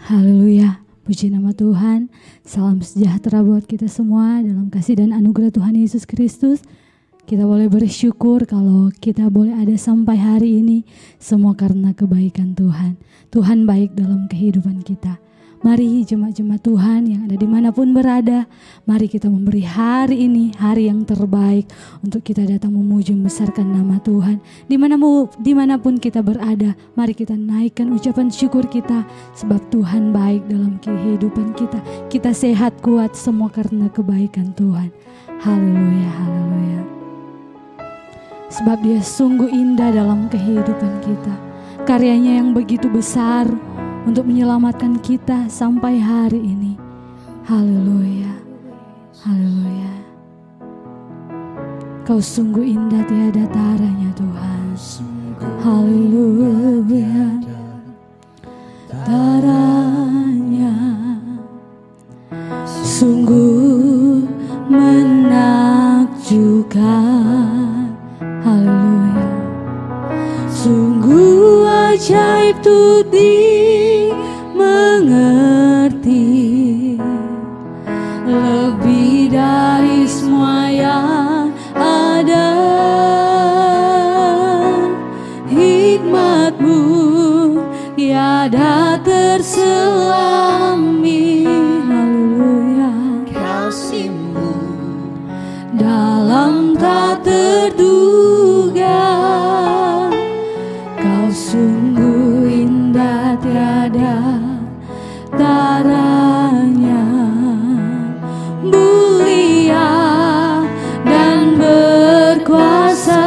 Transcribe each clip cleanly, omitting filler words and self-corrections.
Haleluya, puji nama Tuhan. Salam sejahtera buat kita semua dalam kasih dan anugerah Tuhan Yesus Kristus. Kita boleh bersyukur kalau kita boleh ada sampai hari ini, semua karena kebaikan Tuhan. Tuhan baik dalam kehidupan kita. Mari jemaat-jemaat Tuhan yang ada dimanapun berada, mari kita memberi hari ini hari yang terbaik untuk kita datang memuji membesarkan nama Tuhan. Dimanapun kita berada, mari kita naikkan ucapan syukur kita sebab Tuhan baik dalam kehidupan kita. Kita sehat kuat semua karena kebaikan Tuhan. Haleluya, haleluya. Sebab Dia sungguh indah dalam kehidupan kita. Karyanya yang begitu besar untuk menyelamatkan kita sampai hari ini. Haleluya, haleluya. Kau sungguh indah tiada taranya Tuhan. Haleluya, taranya sungguh menakjubkan. Haleluya, sungguh ajaib tuh mengerti, lebih dari semua yang ada. Hikmat-Mu tiada terselami. Haleluya, kasih-Mu dalam tak terduga. Kau sungguh indah tiada taranya, mulia dan berkuasa.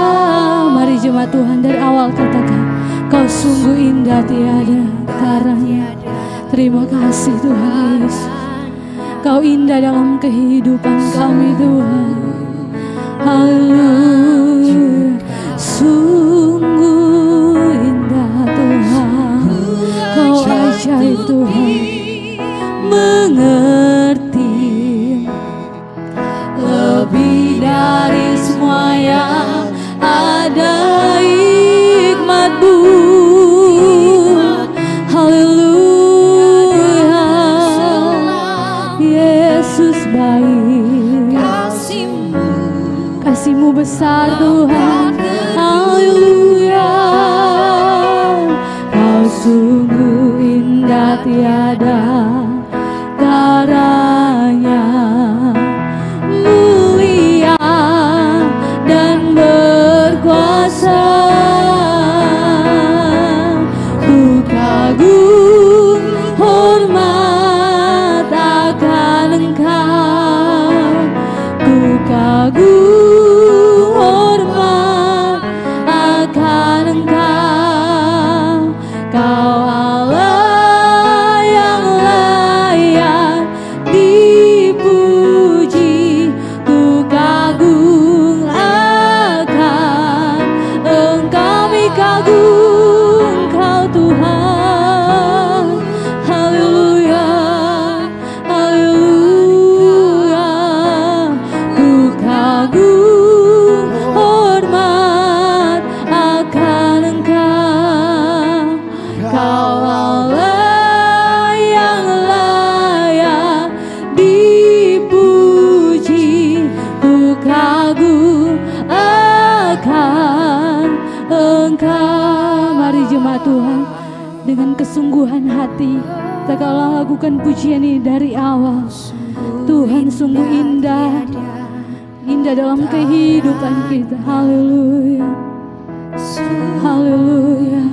Mari jemaat Tuhan dari awal katakan, Kau sungguh indah tiada taranya. Terima kasih Tuhan Yesus, Kau indah dalam kehidupan kami Tuhan. Haleluya, sungguh indah Tuhan. Kau ajaib Tuhan, mengerti lebih dari semua yang ada. Hikmat-Mu, haleluya, Yesus baik. Kasih-Mu besar Tuhan. Haleluya, Kau sungguh indah tiada taranya, mulia dan berkuasa. Ku kagum hormat akan Engkau. Ku kagum hormat akan Engkau. Kau Allah yang layak dipuji. Ku kagum akan Engkau. Kami kagum Engkau Tuhan. Haleluya, haleluya. Ku kagum hormat akan Engkau. Kau Allah yang layak dipuji. Ku kagum akan Engkau. Mari jemaat Tuhan, dengan kesungguhan hati kita kalau lakukan pujian ini dari awal. Tuhan sungguh indah, indah dalam kehidupan kita. Haleluya, haleluya.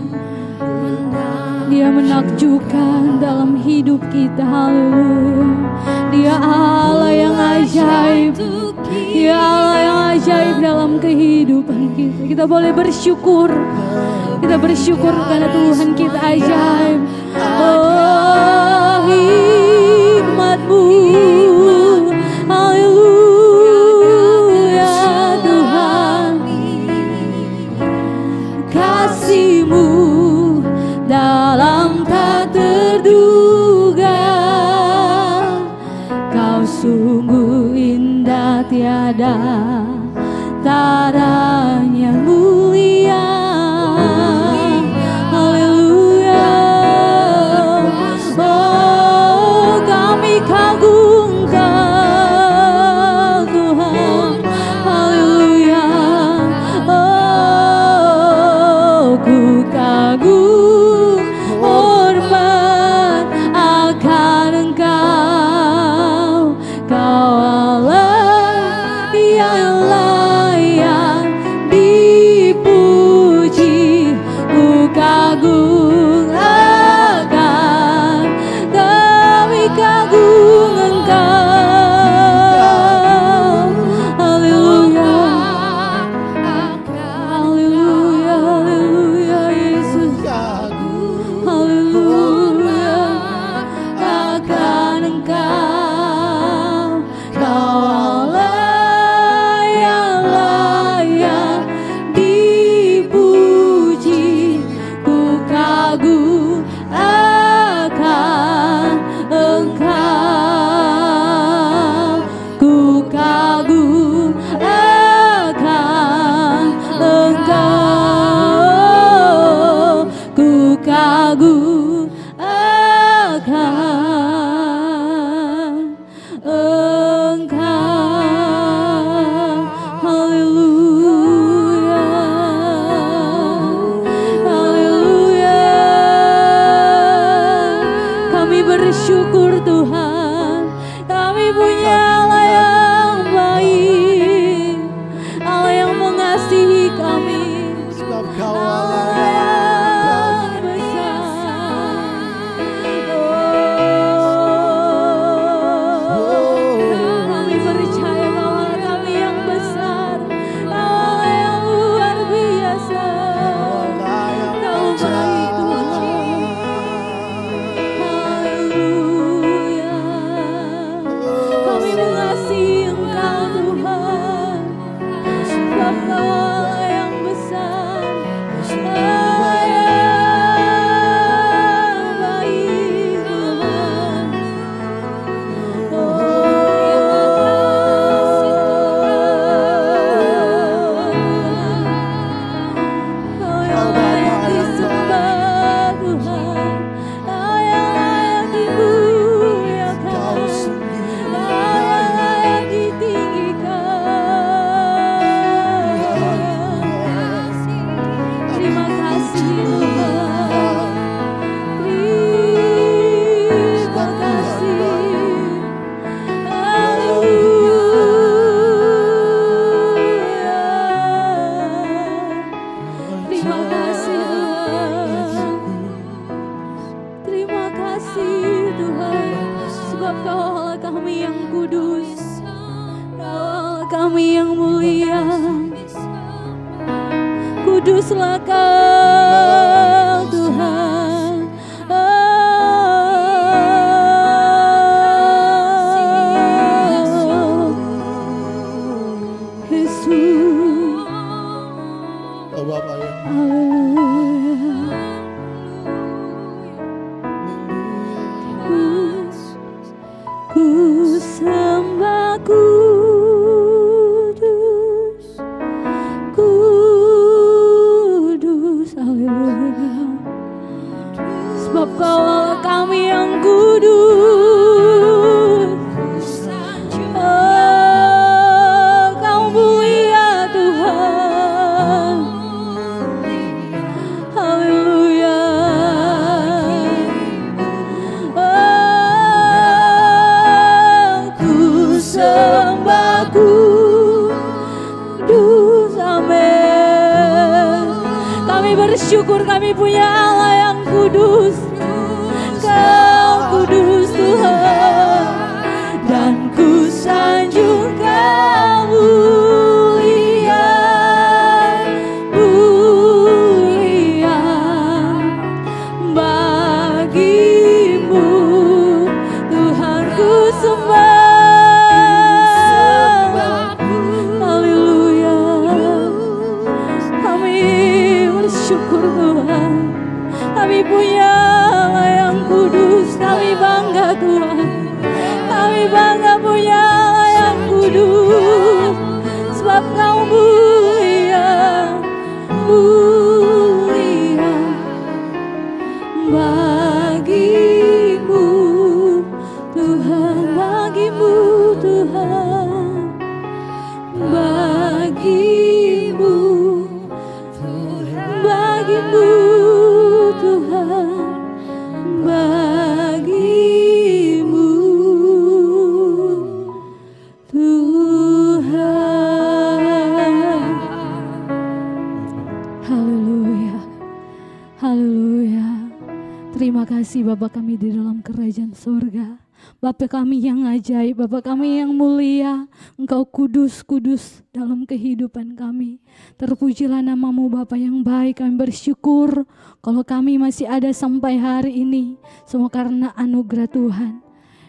Dia menakjubkan dalam hidup kita. Haleluya, Dia Allah yang ajaib. Dia Allah yang ajaib dalam kehidupan kita. Kita boleh bersyukur. Kita bersyukur karena Tuhan kita ajaib. Oh, hikmat-Mu, haleluya Tuhan. Kasih-Mu dalam tak terduga. Kau sungguh indah tiada taranya, mulia. Haleluya, oh kami yang mulia, kuduslah Kau Tuhan. Yesus, Bapa yang ku sembah kudus, kudus, haleluya. Sebab Kau Allah kami yang kudus. Oh, Kau mulia Tuhan. Haleluya. Sembah kudus, amin. Kami bersyukur kami punya Allah yang kudus. Kau kudus Tuhan, dan ku sanjung Kau mulia, mulia bagimu Tuhan ku sembah. Kami punya Allah yang kudus, kami bangga Tuhan. Kami bangga punya Allah yang kudus, sebab Kau mulia, mulia bagimu Tuhan, bagimu Tuhan, bagimu, bagimu Tuhan, bagimu Tuhan. Haleluya, haleluya. Terima kasih Bapa kami di dalam kerajaan surga. Bapa kami yang ajaib, Bapa kami yang mulia, Engkau kudus, kudus dalam kehidupan kami. Terpujilah nama-Mu Bapa yang baik, kami bersyukur kalau kami masih ada sampai hari ini, semua karena anugerah Tuhan.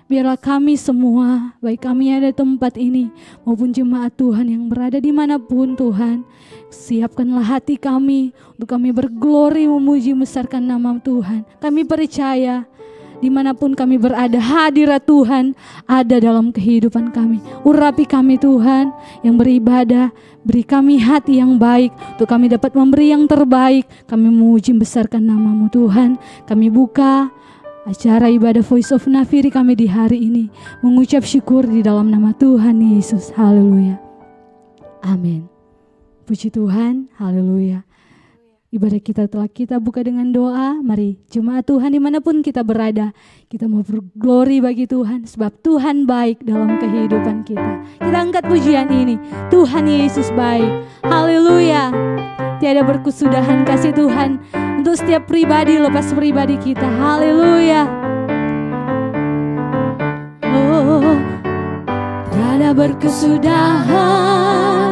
Biarlah kami semua, baik kami ada tempat ini maupun jemaat Tuhan yang berada dimanapun Tuhan, siapkanlah hati kami untuk kami berglori memuji membesarkan nama Tuhan. Kami percaya dimanapun kami berada, hadirat Tuhan ada dalam kehidupan kami. Urapi kami Tuhan yang beribadah, beri kami hati yang baik untuk kami dapat memberi yang terbaik. Kami memuji membesarkan nama-Mu Tuhan. Kami buka acara ibadah Voice of Nafiri kami di hari ini, mengucap syukur di dalam nama Tuhan Yesus. Haleluya, amin. Puji Tuhan, haleluya. Ibadah kita telah kita buka dengan doa. Mari jemaat Tuhan dimanapun kita berada, kita mau berglori bagi Tuhan, sebab Tuhan baik dalam kehidupan kita. Kita angkat pujian ini, Tuhan Yesus baik. Haleluya. Tiada berkesudahan kasih Tuhan untuk setiap pribadi lepas pribadi kita. Haleluya. Oh, tiada berkesudahan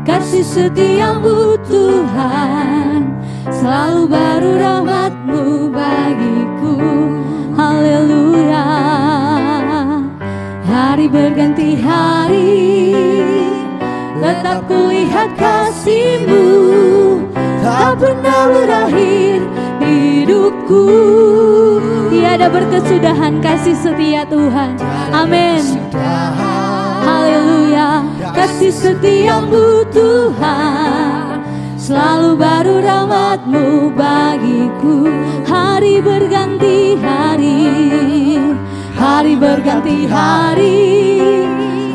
kasih setiamu Tuhan, selalu baru rahmat-Mu bagiku. Haleluya. Hari berganti hari, tetap kulihat kasih-Mu, tak pernah berakhir hidupku. Tiada berkesudahan kasih setia Tuhan. Amin. Haleluya. Kasih setiamu Tuhan, selalu baru rahmat-Mu bagiku. Hari berganti hari, hari berganti hari.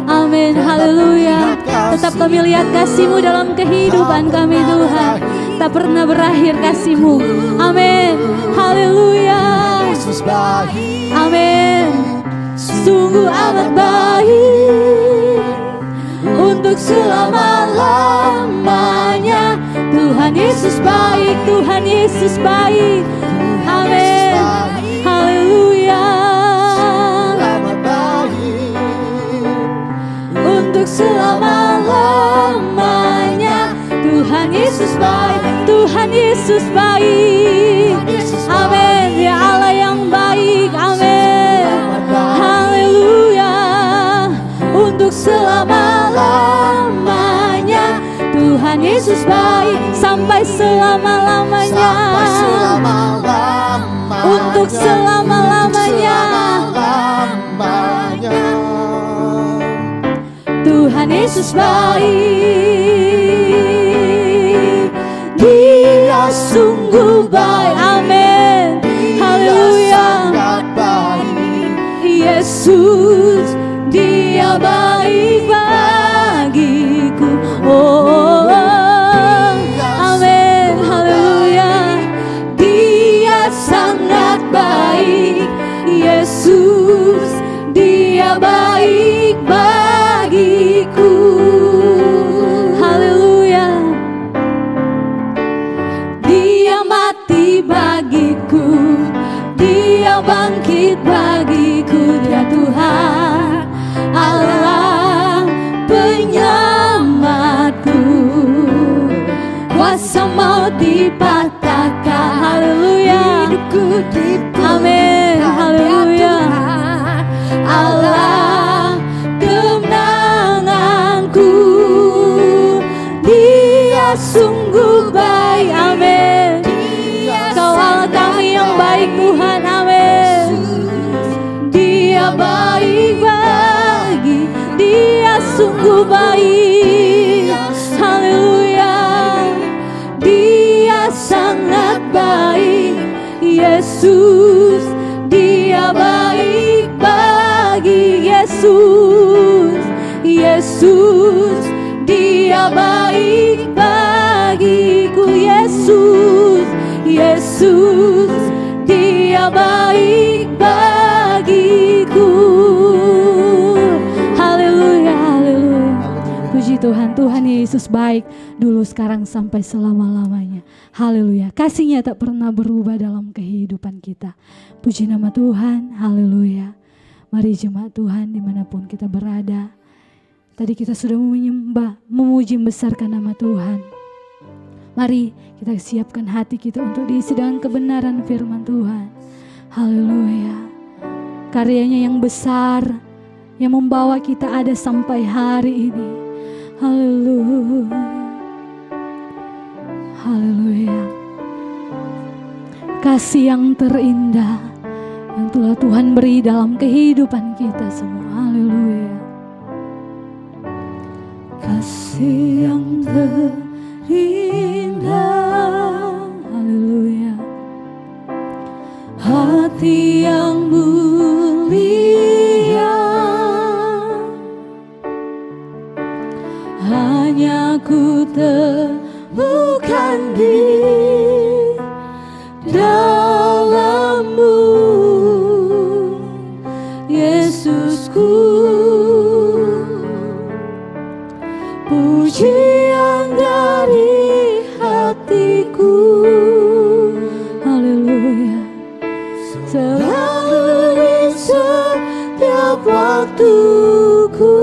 Amin, haleluya. Tetap kami lihat kasih-Mu dalam kehidupan kami Tuhan, tak pernah berakhir kasih-Mu. Amin, haleluya. Amin. Sungguh amat baik untuk selama-lamanya. Tuhan Yesus baik, Tuhan Yesus baik. Amin, haleluya. Untuk untuk selama-lamanya. Tuhan Yesus baik, Tuhan Yesus baik. Amin, ya Allah yang baik, amin. Haleluya. Untuk selama-lamanya Tuhan Yesus baik, sampai selama-lamanya. Untuk selama-lamanya Tuhan Yesus baik. Dia sungguh baik, amin. Haleluya. Yesus, Dia baik bagiku. Oh, amin. Haleluya. Dia sangat baik. Yesus, Dia baik bagiku. Haleluya. Dia mati bagiku, Dia bangkit bagiku. Dia Tuhan Allah penyelamatku. Kuasa maut dipatahkan. Haleluya. Hidupku amin. Haleluya. Allah kemenanganku. Dia sungguh baik, amin. Kau Allah kami yang baik Tuhan, amin. Dia baik bagi, Dia sungguh baik. Haleluya. Dia sangat baik. Yesus, Dia baik bagi. Yesus, Yesus, Dia baik bagiku. Yesus, Yesus, Dia baik bagiku. Haleluya, haleluya. Puji Tuhan, Tuhan Yesus baik dulu, sekarang, sampai selama-lamanya. Haleluya. Kasih-Nya tak pernah berubah dalam kehidupan kita. Puji nama Tuhan, haleluya. Mari jemaat Tuhan dimanapun kita berada. Tadi kita sudah menyembah, memuji, membesarkan nama Tuhan. Mari kita siapkan hati kita untuk diisi dengan kebenaran firman Tuhan. Haleluya. Karyanya yang besar, yang membawa kita ada sampai hari ini. Haleluya. Haleluya. Kasih yang terindah yang telah Tuhan beri dalam kehidupan kita semua. Haleluya. Kasih yang terindah, haleluya. Hati yang mulia, hanya ku temukan di dalam-Mu, Yesusku. Pujian dari hatiku, haleluya. Selalu di setiap waktuku,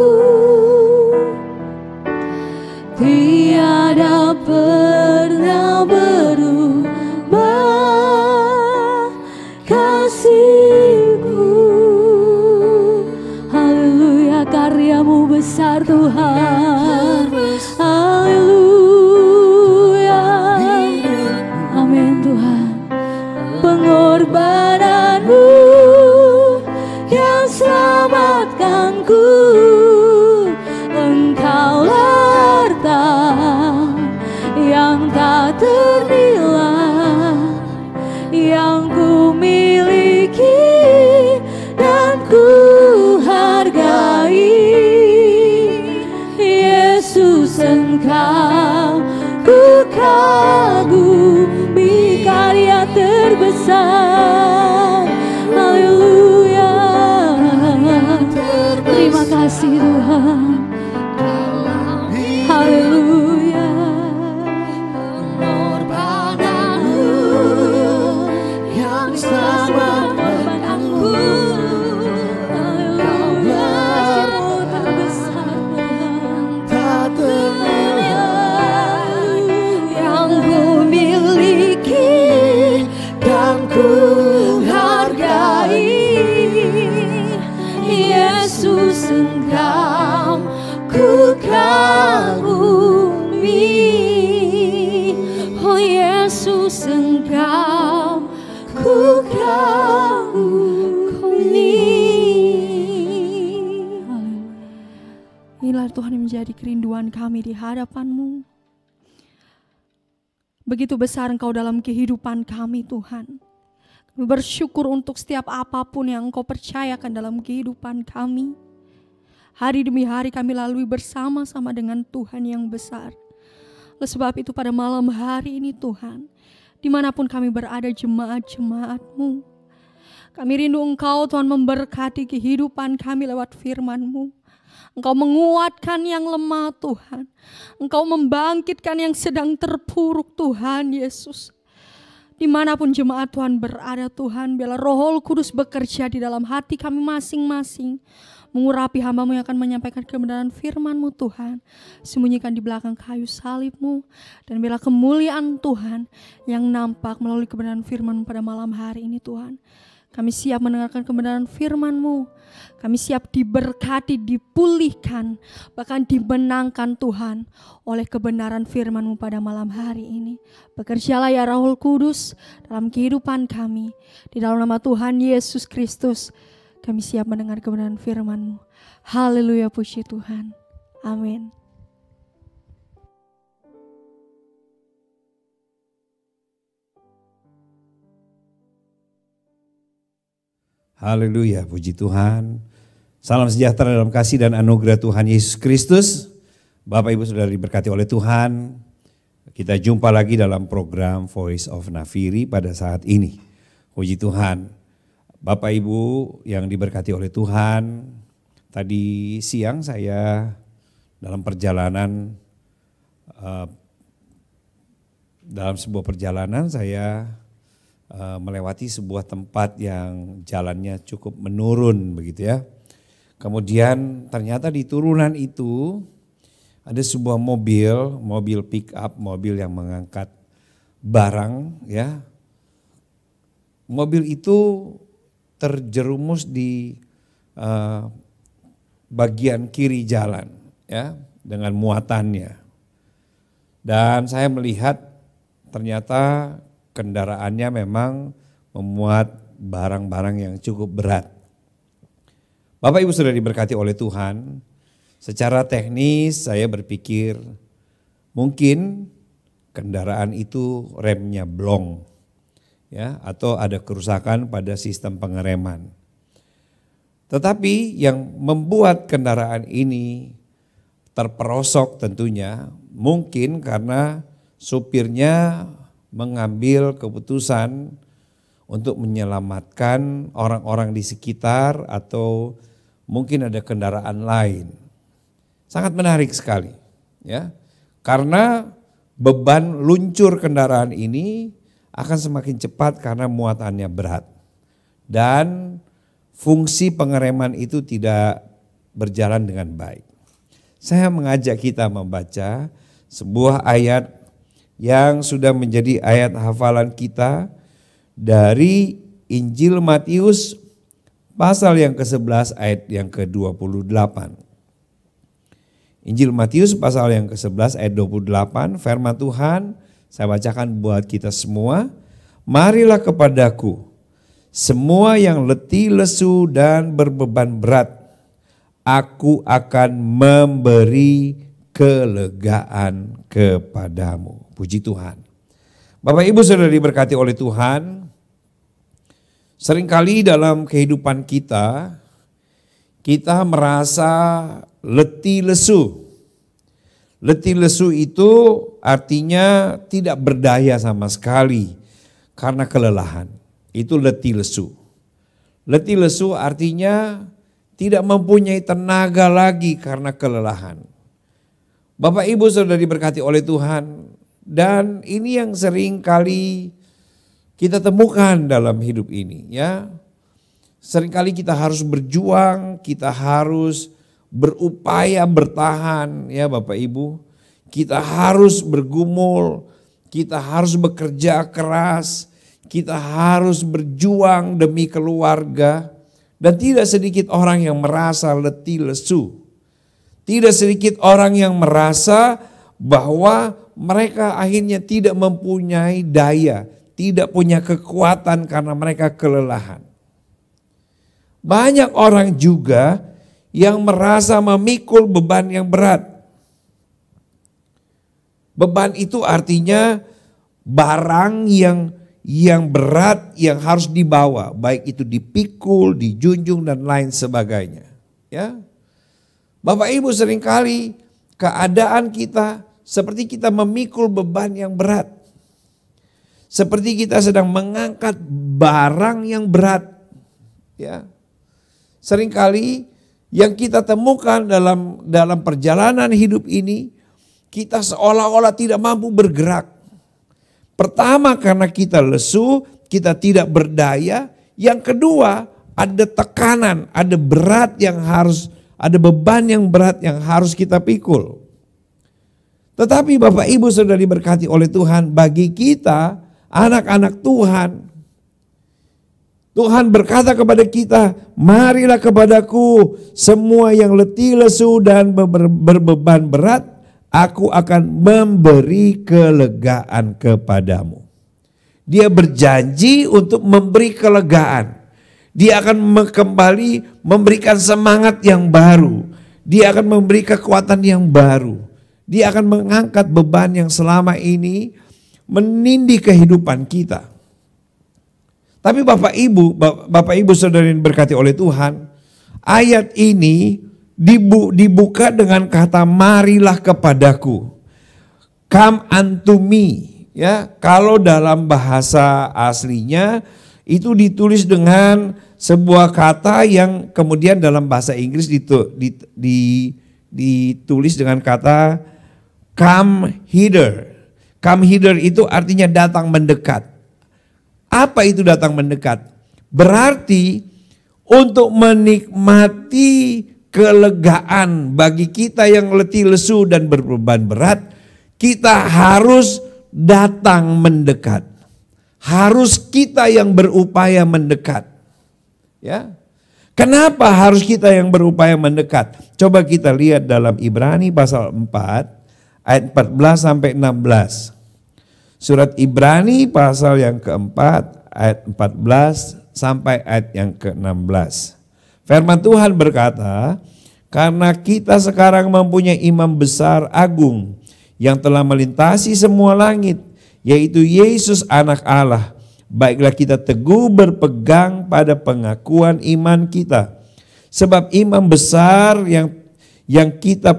tiada pernah berubah kasih-Mu. Haleluya. Karya-Mu besar Tuhan. Haleluya. Amin Tuhan. Pengorbanan-Mu yang selamatkanku, Engkaulah harta yang tak ternilai yang ku miliki dan ku hargai. Yesus, Engkau ku kagumi, karya terbesar. Haleluya. Terima kasih Tuhan. Haleluya. Pengorbanan-Mu yang selamatkanku, Haleluya. Terbesar Tuhan. itulah Tuhan yang menjadi kerinduan kami di hadapan-Mu. Begitu besar Engkau dalam kehidupan kami Tuhan. Kami bersyukur untuk setiap apapun yang Engkau percayakan dalam kehidupan kami. Hari demi hari kami lalui bersama-sama dengan Tuhan yang besar. Oleh sebab itu pada malam hari ini Tuhan, dimanapun kami berada jemaat-jemaat-Mu, kami rindu Engkau Tuhan memberkati kehidupan kami lewat firman-Mu. Engkau menguatkan yang lemah Tuhan. Engkau membangkitkan yang sedang terpuruk Tuhan Yesus. Dimanapun jemaat Tuhan berada Tuhan, biarlah Roh Kudus bekerja di dalam hati kami masing-masing. Mengurapi hamba-Mu yang akan menyampaikan kebenaran firman-Mu Tuhan. Sembunyikan di belakang kayu salib-Mu. Dan biarlah kemuliaan Tuhan yang nampak melalui kebenaran firman-Mu pada malam hari ini Tuhan. Kami siap mendengarkan kebenaran firman-Mu. Kami siap diberkati, dipulihkan, bahkan dimenangkan Tuhan oleh kebenaran firman-Mu pada malam hari ini. Bekerjalah ya Roh Kudus dalam kehidupan kami. Di dalam nama Tuhan Yesus Kristus, kami siap mendengar kebenaran firman-Mu. Haleluya, puji Tuhan. Amin. Haleluya, puji Tuhan. Salam sejahtera dalam kasih dan anugerah Tuhan Yesus Kristus. Bapak Ibu Saudara diberkati oleh Tuhan. Kita jumpa lagi dalam program Voice of Nafiri pada saat ini. Puji Tuhan. Bapak Ibu yang diberkati oleh Tuhan. Tadi siang saya dalam perjalanan, dalam sebuah perjalanan saya melewati sebuah tempat yang jalannya cukup menurun begitu ya. Kemudian ternyata di turunan itu ada sebuah mobil pick up, mobil yang mengangkat barang ya. Mobil itu terjerumus di bagian kiri jalan ya dengan muatannya. Dan saya melihat ternyata kendaraannya memang memuat barang-barang yang cukup berat. Bapak Ibu sudah diberkati oleh Tuhan. Secara teknis saya berpikir mungkin kendaraan itu remnya blong ya, atau ada kerusakan pada sistem pengereman. Tetapi yang membuat kendaraan ini terperosok tentunya mungkin karena supirnya mengambil keputusan untuk menyelamatkan orang-orang di sekitar atau mungkin ada kendaraan lain. Sangat menarik sekali ya. Karena beban luncur kendaraan ini akan semakin cepat karena muatannya berat. Dan fungsi pengereman itu tidak berjalan dengan baik. Saya mengajak kita membaca sebuah ayat yang sudah menjadi ayat hafalan kita dari Injil Matius pasal yang ke-11 ayat yang ke-28. Injil Matius pasal yang ke-11 ayat 28, firman Tuhan saya bacakan buat kita semua. Marilah kepadaku semua yang letih, lesu dan berbeban berat, aku akan memberi kelegaan kepadamu. Puji Tuhan. Bapak Ibu Saudara diberkati oleh Tuhan. Seringkali dalam kehidupan kita merasa letih lesu. Letih lesu itu artinya tidak berdaya sama sekali karena kelelahan. Itu letih lesu. Letih lesu artinya tidak mempunyai tenaga lagi karena kelelahan. Bapak Ibu Saudara diberkati oleh Tuhan, dan ini yang sering kali kita temukan dalam hidup ini ya. Seringkali kita harus berjuang, kita harus berupaya bertahan ya Bapak Ibu. Kita harus bergumul, kita harus bekerja keras, kita harus berjuang demi keluarga. Dan tidak sedikit orang yang merasa letih lesu. Tidak sedikit orang yang merasa bahwa mereka akhirnya tidak mempunyai daya, tidak punya kekuatan karena mereka kelelahan. Banyak orang juga yang merasa memikul beban yang berat. Beban itu artinya barang yang berat yang harus dibawa, baik itu dipikul, dijunjung dan lain sebagainya. Ya, Bapak Ibu, seringkali keadaan kita seperti kita memikul beban yang berat, seperti kita sedang mengangkat barang yang berat. Ya, seringkali yang kita temukan dalam perjalanan hidup ini, kita seolah-olah tidak mampu bergerak. Pertama karena kita lesu, kita tidak berdaya. Yang kedua ada tekanan, ada beban yang berat yang harus kita pikul. Tetapi Bapak Ibu sudah diberkati oleh Tuhan, bagi kita anak-anak Tuhan, Tuhan berkata kepada kita, marilah kepadaku semua yang letih lesu dan berbeban berat, aku akan memberi kelegaan kepadamu. Dia berjanji untuk memberi kelegaan. Dia akan kembali memberikan semangat yang baru. Dia akan memberi kekuatan yang baru. Dia akan mengangkat beban yang selama ini menindih kehidupan kita. Tapi Bapak Ibu saudara yang berkati oleh Tuhan, ayat ini dibuka dengan kata marilah kepadaku. Come unto me. Ya, kalau dalam bahasa aslinya itu ditulis dengan sebuah kata yang kemudian dalam bahasa Inggris ditulis dengan kata come hither. Come hither itu artinya datang mendekat. Apa itu datang mendekat? Berarti untuk menikmati kelegaan bagi kita yang letih lesu dan berbeban berat, kita harus datang mendekat. Harus kita yang berupaya mendekat. Ya. Kenapa harus kita yang berupaya mendekat? Coba kita lihat dalam Ibrani pasal 4 ayat 14 sampai 16. Surat Ibrani pasal yang keempat ayat 14 sampai ayat yang ke-16. Firman Tuhan berkata, karena kita sekarang mempunyai imam besar agung yang telah melintasi semua langit, yaitu Yesus anak Allah. Baiklah kita teguh berpegang pada pengakuan iman kita. Sebab imam besar yang kita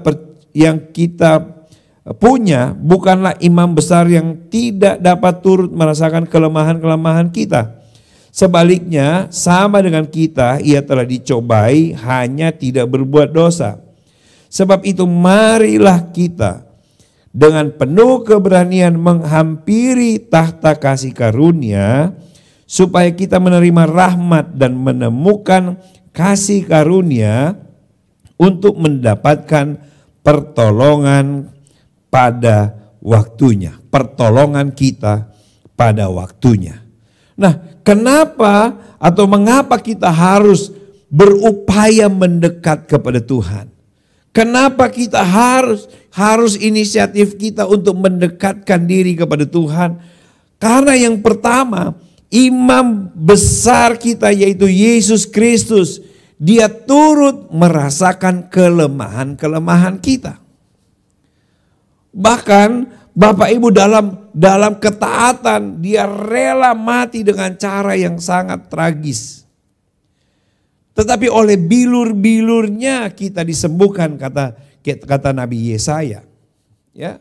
punya bukanlah imam besar yang tidak dapat turut merasakan kelemahan-kelemahan kita. Sebaliknya sama dengan kita, ia telah dicobai hanya tidak berbuat dosa. Sebab itu marilah kita dengan penuh keberanian menghampiri tahta kasih karunia, supaya kita menerima rahmat dan menemukan kasih karunia untuk mendapatkan pertolongan pada waktunya. Pertolongan kita pada waktunya. Nah, kenapa atau mengapa kita harus berupaya mendekat kepada Tuhan? Kenapa kita harus inisiatif kita untuk mendekatkan diri kepada Tuhan? Karena yang pertama, imam besar kita yaitu Yesus Kristus, dia turut merasakan kelemahan-kelemahan kita. Bahkan Bapak Ibu dalam ketaatan dia rela mati dengan cara yang sangat tragis. Tetapi oleh bilur-bilurnya kita disembuhkan, kata Nabi Yesaya. Ya.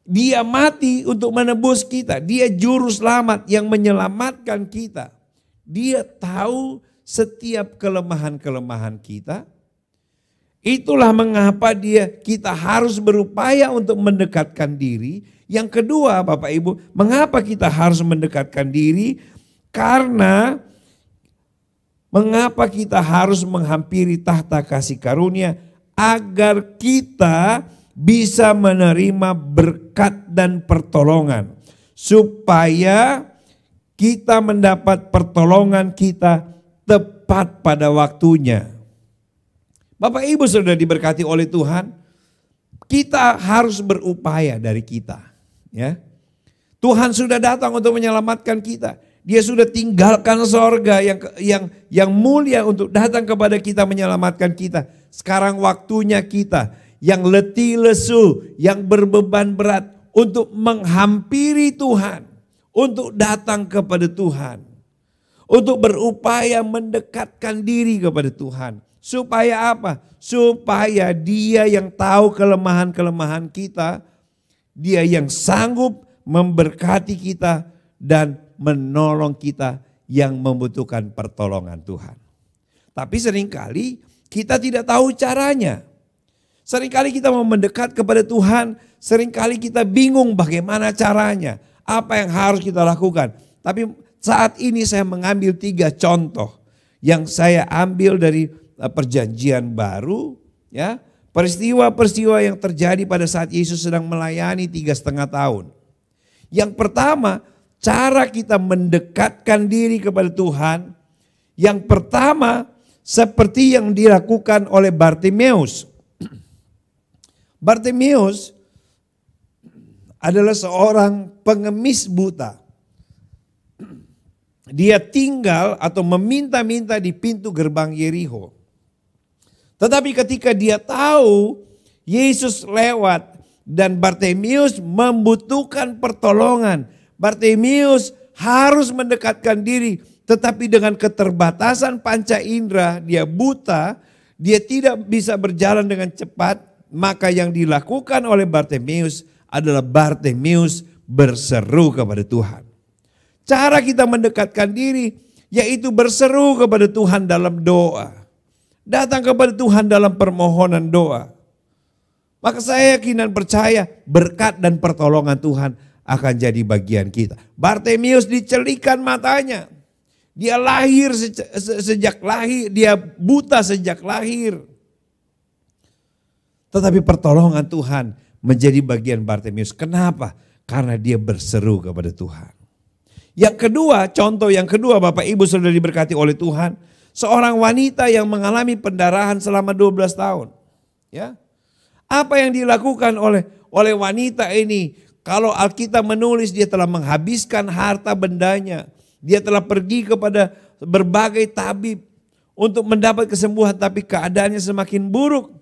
Dia mati untuk menebus kita. Dia juru selamat yang menyelamatkan kita. Dia tahu setiap kelemahan-kelemahan kita. Itulah mengapa kita harus berupaya untuk mendekatkan diri. Yang kedua Bapak Ibu, mengapa kita harus mendekatkan diri? Karena mengapa kita harus menghampiri tahta kasih karunia? Agar kita bisa menerima berkat dan pertolongan. Supaya kita mendapat pertolongan kita tepat pada waktunya. Bapak Ibu sudah diberkati oleh Tuhan, kita harus berupaya dari kita. Ya, Tuhan sudah datang untuk menyelamatkan kita. Dia sudah tinggalkan sorga yang mulia untuk datang kepada kita, menyelamatkan kita. Sekarang waktunya kita yang letih lesu, yang berbeban berat untuk menghampiri Tuhan, untuk datang kepada Tuhan, untuk berupaya mendekatkan diri kepada Tuhan. Supaya apa? Supaya Dia yang tahu kelemahan-kelemahan kita, Dia yang sanggup memberkati kita dan menolong kita yang membutuhkan pertolongan Tuhan. Tapi seringkali kita tidak tahu caranya. Seringkali kita mau mendekat kepada Tuhan, seringkali kita bingung bagaimana caranya, apa yang harus kita lakukan. Tapi saat ini saya mengambil 3 contoh yang saya ambil dari Perjanjian Baru, ya, peristiwa-peristiwa yang terjadi pada saat Yesus sedang melayani 3,5 tahun. Yang pertama, cara kita mendekatkan diri kepada Tuhan, yang pertama seperti yang dilakukan oleh Bartimeus. Bartimeus adalah seorang pengemis buta. Dia tinggal atau meminta-minta di pintu gerbang Yerikho. Tetapi ketika dia tahu Yesus lewat dan Bartimeus membutuhkan pertolongan, Bartimeus harus mendekatkan diri, tetapi dengan keterbatasan panca indera, dia buta, dia tidak bisa berjalan dengan cepat. Maka yang dilakukan oleh Bartimeus adalah Bartimeus berseru kepada Tuhan. Cara kita mendekatkan diri yaitu berseru kepada Tuhan dalam doa. Datang kepada Tuhan dalam permohonan doa. Maka saya yakin dan percaya berkat dan pertolongan Tuhan akan jadi bagian kita. Bartimeus dicelikan matanya. Dia lahir sejak lahir, dia buta sejak lahir. Tetapi pertolongan Tuhan menjadi bagian Bartimeus. Kenapa? Karena dia berseru kepada Tuhan. Yang kedua, contoh yang kedua, Bapak Ibu sudah diberkati oleh Tuhan. Seorang wanita yang mengalami pendarahan selama 12 tahun. Ya, apa yang dilakukan oleh wanita ini? Kalau Alkitab menulis dia telah menghabiskan harta bendanya. Dia telah pergi kepada berbagai tabib untuk mendapat kesembuhan, tapi keadaannya semakin buruk.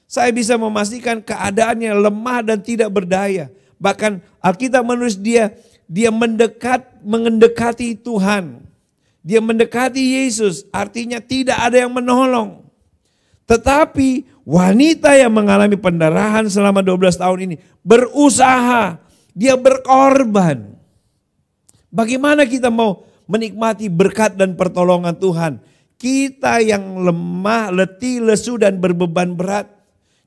Saya bisa memastikan keadaannya lemah dan tidak berdaya. Bahkan Alkitab menulis dia mendekati Tuhan. Dia mendekati Yesus, artinya tidak ada yang menolong. Tetapi wanita yang mengalami pendarahan selama 12 tahun ini berusaha, dia berkorban. Bagaimana kita mau menikmati berkat dan pertolongan Tuhan? Kita yang lemah, letih, lesu dan berbeban berat,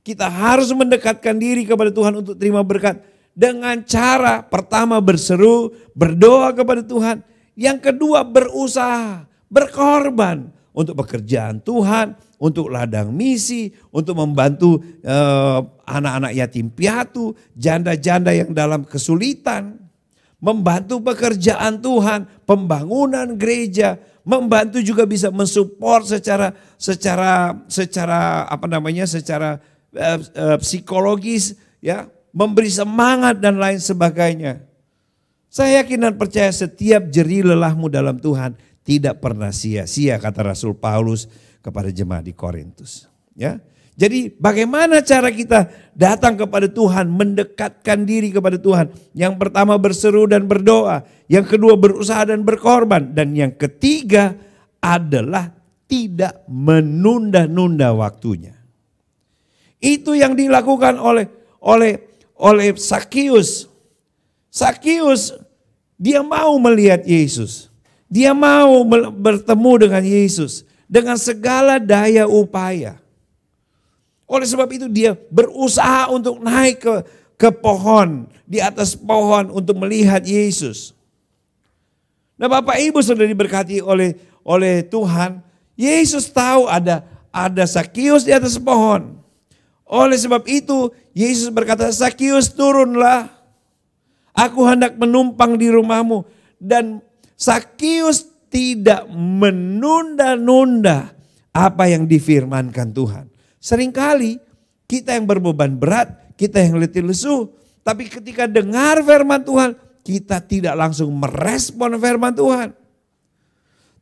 kita harus mendekatkan diri kepada Tuhan untuk terima berkat. Dengan cara pertama berseru, berdoa kepada Tuhan. Yang kedua berusaha, berkorban untuk pekerjaan Tuhan, untuk ladang misi, untuk membantu anak-anak yatim piatu, janda-janda yang dalam kesulitan. Membantu pekerjaan Tuhan, pembangunan gereja, membantu juga bisa mensupport secara psikologis, ya, memberi semangat dan lain sebagainya. Saya yakin dan percaya setiap jerih lelahmu dalam Tuhan tidak pernah sia-sia, kata Rasul Paulus kepada jemaat di Korintus. Ya, jadi bagaimana cara kita datang kepada Tuhan, mendekatkan diri kepada Tuhan? Yang pertama berseru dan berdoa, yang kedua berusaha dan berkorban, dan yang ketiga adalah tidak menunda-nunda waktunya. Itu yang dilakukan oleh Sakius. Sakius, dia mau melihat Yesus. Dia mau bertemu dengan Yesus dengan segala daya upaya. Oleh sebab itu dia berusaha untuk naik ke pohon, di atas pohon untuk melihat Yesus. Nah, Bapak Ibu sudah diberkati oleh Tuhan. Yesus tahu ada Sakius di atas pohon. Oleh sebab itu Yesus berkata, Sakius turunlah. Aku hendak menumpang di rumahmu. Dan Sakius tidak menunda-nunda apa yang difirmankan Tuhan. Seringkali kita yang berbeban berat, kita yang letih lesu, tapi ketika dengar firman Tuhan, kita tidak langsung merespon firman Tuhan.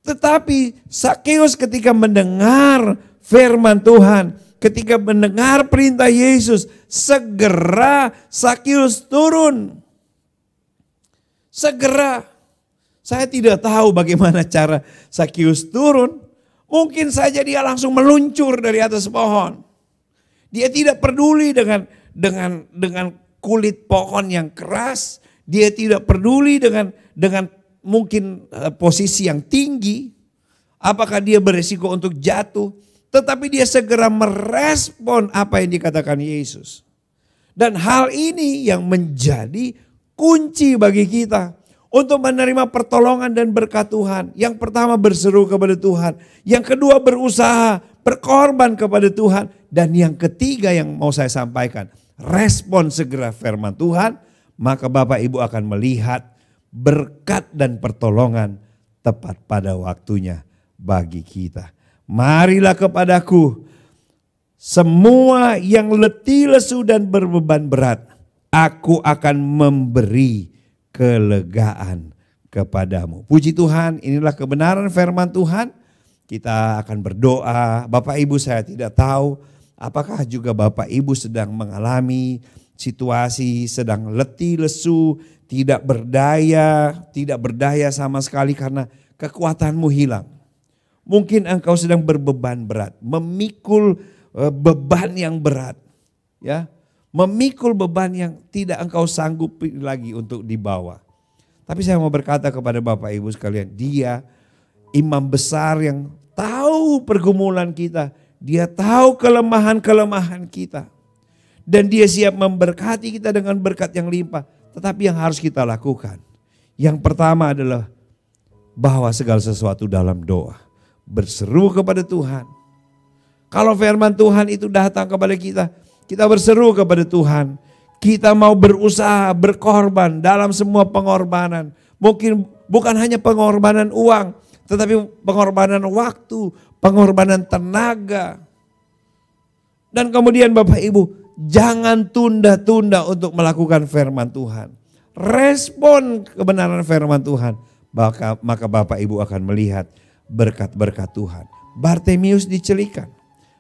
Tetapi Sakeus ketika mendengar firman Tuhan, ketika mendengar perintah Yesus, segera Sakeus turun. Segera. Saya tidak tahu bagaimana cara Sakeus turun. Mungkin saja dia langsung meluncur dari atas pohon. Dia tidak peduli dengan kulit pohon yang keras. Dia tidak peduli dengan mungkin posisi yang tinggi. Apakah dia beresiko untuk jatuh. Tetapi dia segera merespon apa yang dikatakan Yesus. Dan hal ini yang menjadi kunci bagi kita untuk menerima pertolongan dan berkat Tuhan. Yang pertama berseru kepada Tuhan. Yang kedua berusaha, berkorban kepada Tuhan. Dan yang ketiga yang mau saya sampaikan, respon segera firman Tuhan. Maka Bapak Ibu akan melihat berkat dan pertolongan tepat pada waktunya bagi kita. Marilah kepadaku semua yang letih lesu dan berbeban berat. Aku akan memberi kelegaan kepadamu. Puji Tuhan, inilah kebenaran firman Tuhan. Kita akan berdoa. Bapak Ibu, saya tidak tahu apakah juga Bapak Ibu sedang mengalami situasi sedang letih lesu, tidak berdaya sama sekali karena kekuatanmu hilang. Mungkin engkau sedang berbeban berat, memikul beban yang berat, ya. Memikul beban yang tidak engkau sanggup lagi untuk dibawa. Tapi saya mau berkata kepada Bapak Ibu sekalian, dia imam besar yang tahu pergumulan kita. Dia tahu kelemahan-kelemahan kita. Dan dia siap memberkati kita dengan berkat yang limpah. Tetapi yang harus kita lakukan, yang pertama adalah bawa segala sesuatu dalam doa. Berseru kepada Tuhan. Kalau firman Tuhan itu datang kepada kita, kita berseru kepada Tuhan. Kita mau berusaha, berkorban dalam semua pengorbanan. Mungkin bukan hanya pengorbanan uang, tetapi pengorbanan waktu, pengorbanan tenaga. Dan kemudian Bapak Ibu, jangan tunda-tunda untuk melakukan firman Tuhan. Respon kebenaran firman Tuhan. Maka Bapak Ibu akan melihat berkat-berkat Tuhan. Bartimius dicelikan.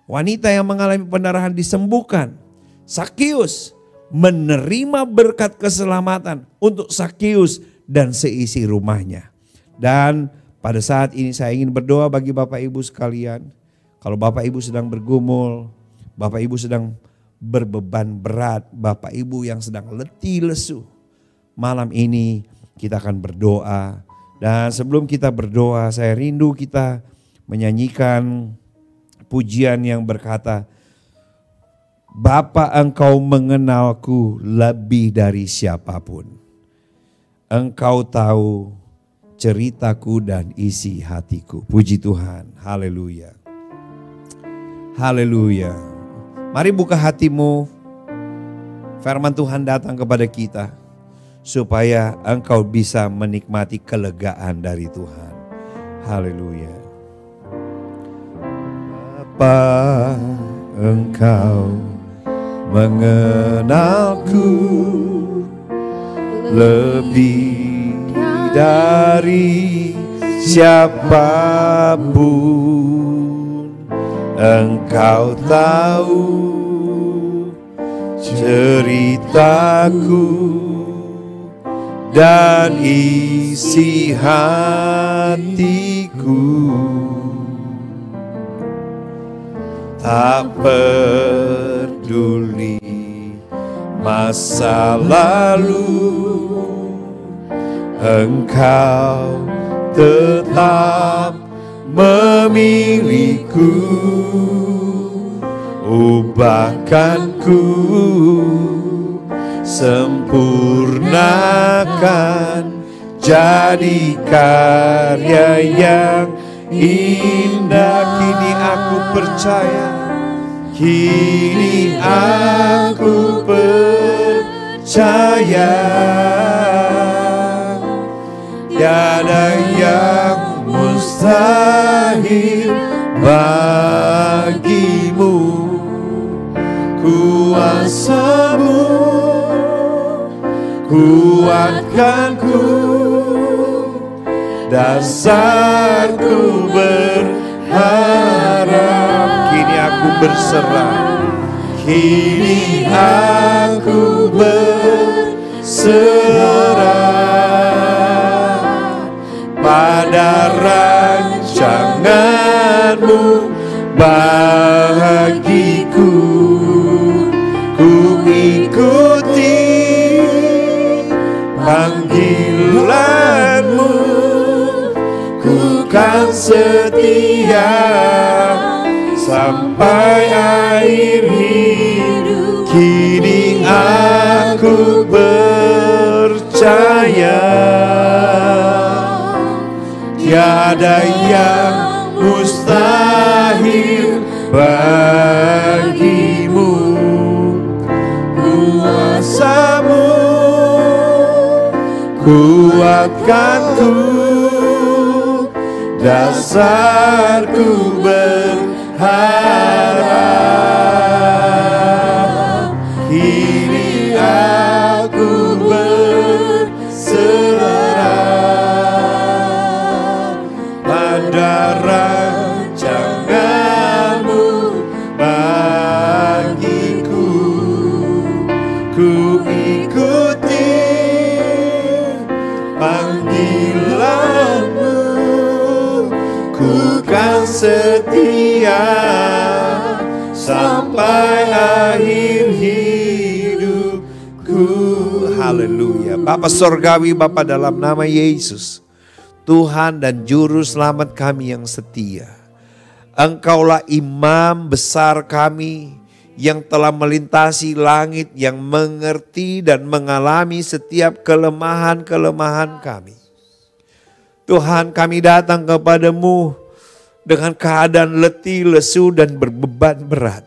Wanita yang mengalami pendarahan disembuhkan. Sakeus menerima berkat keselamatan untuk Sakeus dan seisi rumahnya. Dan pada saat ini saya ingin berdoa bagi Bapak Ibu sekalian. Kalau Bapak Ibu sedang bergumul, Bapak Ibu sedang berbeban berat, Bapak Ibu yang sedang letih lesu. Malam ini kita akan berdoa. Dan sebelum kita berdoa, saya rindu kita menyanyikan pujian yang berkata, Bapa, Engkau mengenalku lebih dari siapapun. Engkau tahu ceritaku dan isi hatiku. Puji Tuhan, haleluya. Haleluya. Mari buka hatimu, firman Tuhan datang kepada kita, supaya engkau bisa menikmati kelegaan dari Tuhan. Haleluya. Bapa, Engkau mengenalku lebih dari siapapun. Engkau tahu ceritaku dan isi hatiku. Tak peduli masa lalu, Engkau tetap memilihku. Ubahkanku, sempurnakan, jadi karya yang indah. Kini aku percaya, kini aku percaya, tiada yang mustahil bagimu. Kuasamu kuatkanku, dasarku berharap. Kini aku berserah, kini aku berserah pada rancangan-Mu bagiku. Ku ikuti panggilan-Mu, ku kan setia sampai akhir hidup. Kini aku percaya tiada yang mustahil bagimu. Kuasa-Mu kuatkanku, dasarku berharap. Kini aku berserah pada rancangan-Mu bagiku. Ku ikuti panggilan-Mu, ku kan setia sampai akhir hidupku. Haleluya. Bapa Sorgawi, Bapa dalam nama Yesus, Tuhan dan Juru Selamat kami yang setia. Engkaulah imam besar kami yang telah melintasi langit, yang mengerti dan mengalami setiap kelemahan-kelemahan kami. Tuhan, kami datang kepadamu dengan keadaan letih, lesu dan berbeban berat.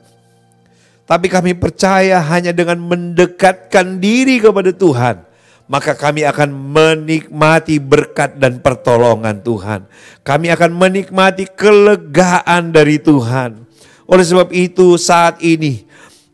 Tapi kami percaya hanya dengan mendekatkan diri kepada Tuhan, maka kami akan menikmati berkat dan pertolongan Tuhan. Kami akan menikmati kelegaan dari Tuhan. Oleh sebab itu saat ini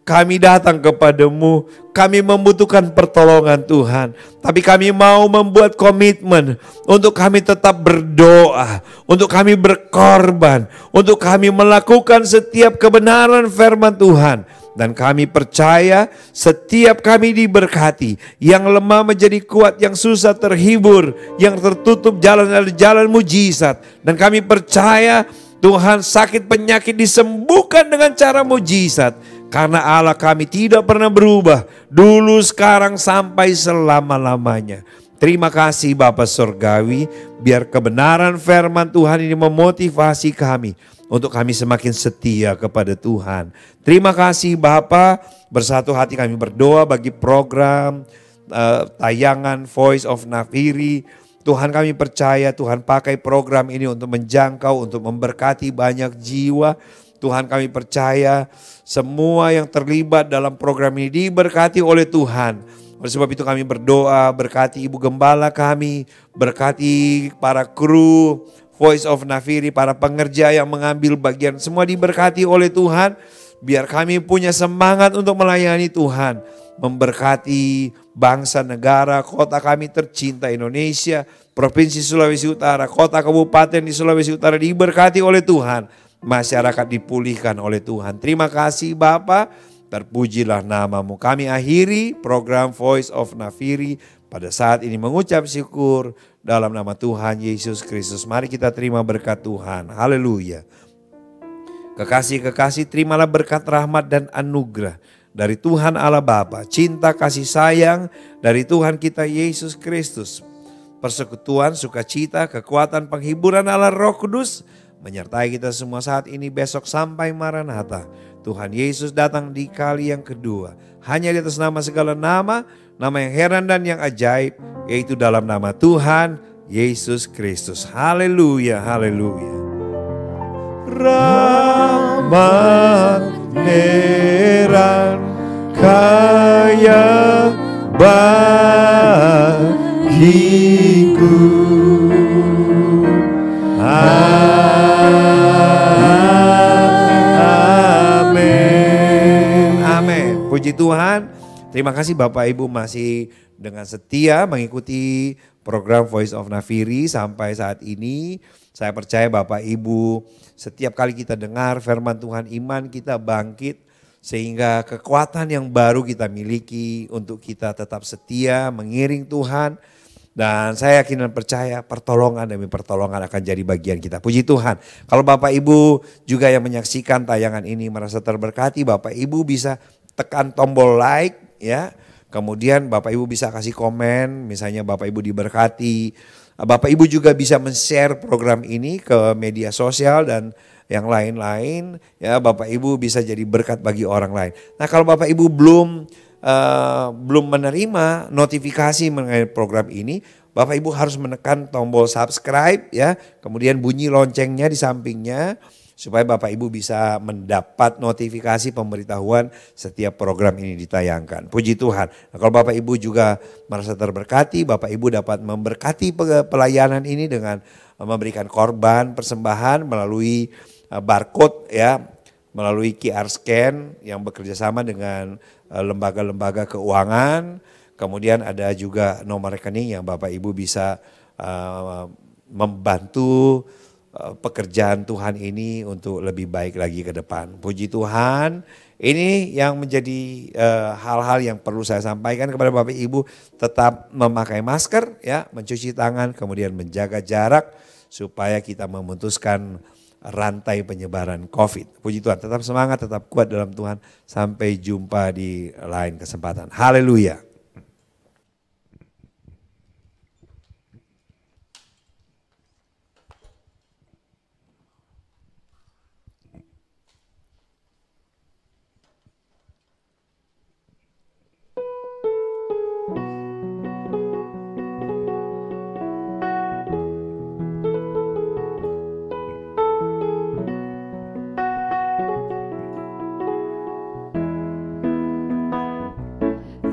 kami datang kepadamu, kami membutuhkan pertolongan Tuhan. Tapi kami mau membuat komitmen untuk kami tetap berdoa, untuk kami berkorban, untuk kami melakukan setiap kebenaran firman Tuhan. Dan kami percaya setiap kami diberkati, yang lemah menjadi kuat, yang susah terhibur, yang tertutup jalan adalah jalan mujizat. Dan kami percaya Tuhan, sakit penyakit disembuhkan dengan cara mujizat. Karena Allah kami tidak pernah berubah, dulu, sekarang, sampai selama-lamanya. Terima kasih Bapa Surgawi, biar kebenaran firman Tuhan ini memotivasi kami untuk kami semakin setia kepada Tuhan. Terima kasih Bapa, bersatu hati kami berdoa bagi program tayangan Voice of Nafiri. Tuhan, kami percaya Tuhan pakai program ini untuk menjangkau, untuk memberkati banyak jiwa. Tuhan, kami percaya semua yang terlibat dalam program ini diberkati oleh Tuhan. Oleh sebab itu kami berdoa, berkati Ibu Gembala kami, berkati para kru Voice of Nafiri, para pengerja yang mengambil bagian, semua diberkati oleh Tuhan. Biar kami punya semangat untuk melayani Tuhan, memberkati bangsa, negara, kota kami tercinta Indonesia, Provinsi Sulawesi Utara, kota kabupaten di Sulawesi Utara diberkati oleh Tuhan. Masyarakat dipulihkan oleh Tuhan. Terima kasih Bapa, terpujilah namamu. Kami akhiri program Voice of Nafiri pada saat ini mengucap syukur dalam nama Tuhan Yesus Kristus. Mari kita terima berkat Tuhan. Haleluya. Kekasih-kekasih, terimalah berkat rahmat dan anugerah dari Tuhan Allah Bapa, cinta kasih sayang dari Tuhan kita Yesus Kristus, persekutuan, sukacita, kekuatan, penghiburan Allah Roh Kudus menyertai kita semua saat ini, besok sampai Maranatha. Tuhan Yesus datang di kali yang kedua. Hanya di atas nama segala nama, nama yang heran dan yang ajaib, yaitu dalam nama Tuhan Yesus Kristus. Haleluya, haleluya. Rahmat heran kaya bagiku. Amin. Amin. Puji Tuhan. Terima kasih Bapak Ibu masih dengan setia mengikuti program Voice of Nafiri sampai saat ini. Saya percaya Bapak Ibu setiap kali kita dengar firman Tuhan, iman kita bangkit sehingga kekuatan yang baru kita miliki untuk kita tetap setia mengiring Tuhan. Dan saya yakin dan percaya pertolongan demi pertolongan akan jadi bagian kita. Puji Tuhan. Kalau Bapak Ibu juga yang menyaksikan tayangan ini merasa terberkati, Bapak Ibu bisa tekan tombol like ya. Kemudian Bapak Ibu bisa kasih komen, misalnya Bapak Ibu diberkati. Bapak Ibu juga bisa men-share program ini ke media sosial dan yang lain-lain. Ya, Bapak Ibu bisa jadi berkat bagi orang lain. Nah, kalau Bapak Ibu belum menerima notifikasi mengenai program ini, Bapak Ibu harus menekan tombol subscribe ya, kemudian bunyi loncengnya di sampingnya supaya Bapak Ibu bisa mendapat notifikasi pemberitahuan setiap program ini ditayangkan. Puji Tuhan. Nah, kalau Bapak Ibu juga merasa terberkati, Bapak Ibu dapat memberkati pelayanan ini dengan memberikan korban persembahan melalui barcode ya, melalui QR scan yang bekerja sama dengan lembaga-lembaga keuangan. Kemudian ada juga nomor rekening yang Bapak Ibu bisa membantu pekerjaan Tuhan ini untuk lebih baik lagi ke depan. Puji Tuhan, ini yang menjadi hal-hal yang perlu saya sampaikan kepada Bapak Ibu. Tetap memakai masker, ya, mencuci tangan, kemudian menjaga jarak supaya kita memutuskan rantai penyebaran COVID. Puji Tuhan, tetap semangat, tetap kuat dalam Tuhan. Sampai jumpa di lain kesempatan. Haleluya.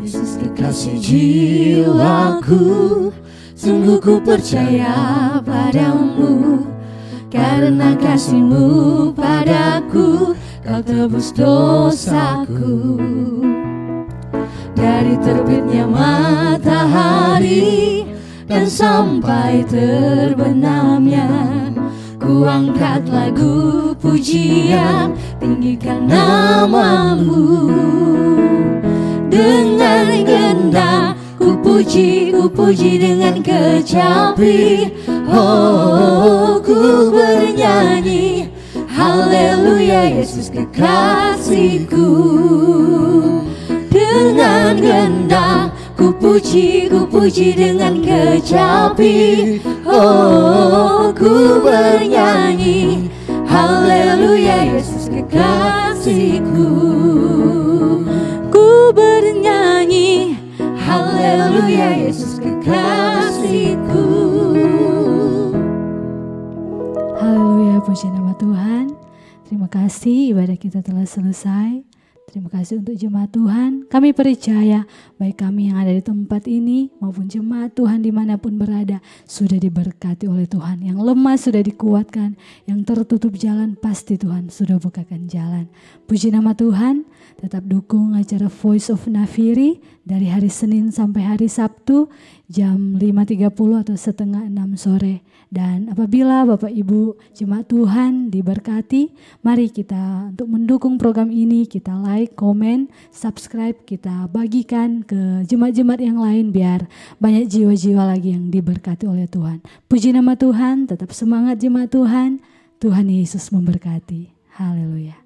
Yesus kekasih jiwaku, sungguh ku percaya padamu. Karena kasih-Mu padaku, Kau tebus dosaku. Dari terbitnya matahari dan sampai terbenamnya, ku angkat lagu pujian, tinggikan nama-Mu. Dengan gendah ku puji dengan kecapi. Oh, ku bernyanyi haleluya, Yesus kekasihku. Dengan gendah ku puji dengan kecapi. Oh, ku bernyanyi haleluya, Yesus kekasihku. Ku bernyanyi haleluya, Yesus kekasihku. Haleluya, puji nama Tuhan. Terima kasih ibadah kita telah selesai. Terima kasih untuk jemaat Tuhan. Kami percaya baik kami yang ada di tempat ini maupun jemaat Tuhan dimanapun berada sudah diberkati oleh Tuhan. Yang lemah sudah dikuatkan, yang tertutup jalan pasti Tuhan sudah bukakan jalan. Puji nama Tuhan. Tetap dukung acara Voice of Nafiri dari hari Senin sampai hari Sabtu jam 5.30 atau setengah 6 sore. Dan apabila Bapak Ibu jemaat Tuhan diberkati, mari kita untuk mendukung program ini, kita like, komen, subscribe, kita bagikan ke jemaat-jemaat yang lain biar banyak jiwa-jiwa lagi yang diberkati oleh Tuhan. Puji nama Tuhan, tetap semangat jemaat Tuhan. Tuhan Yesus memberkati. Haleluya.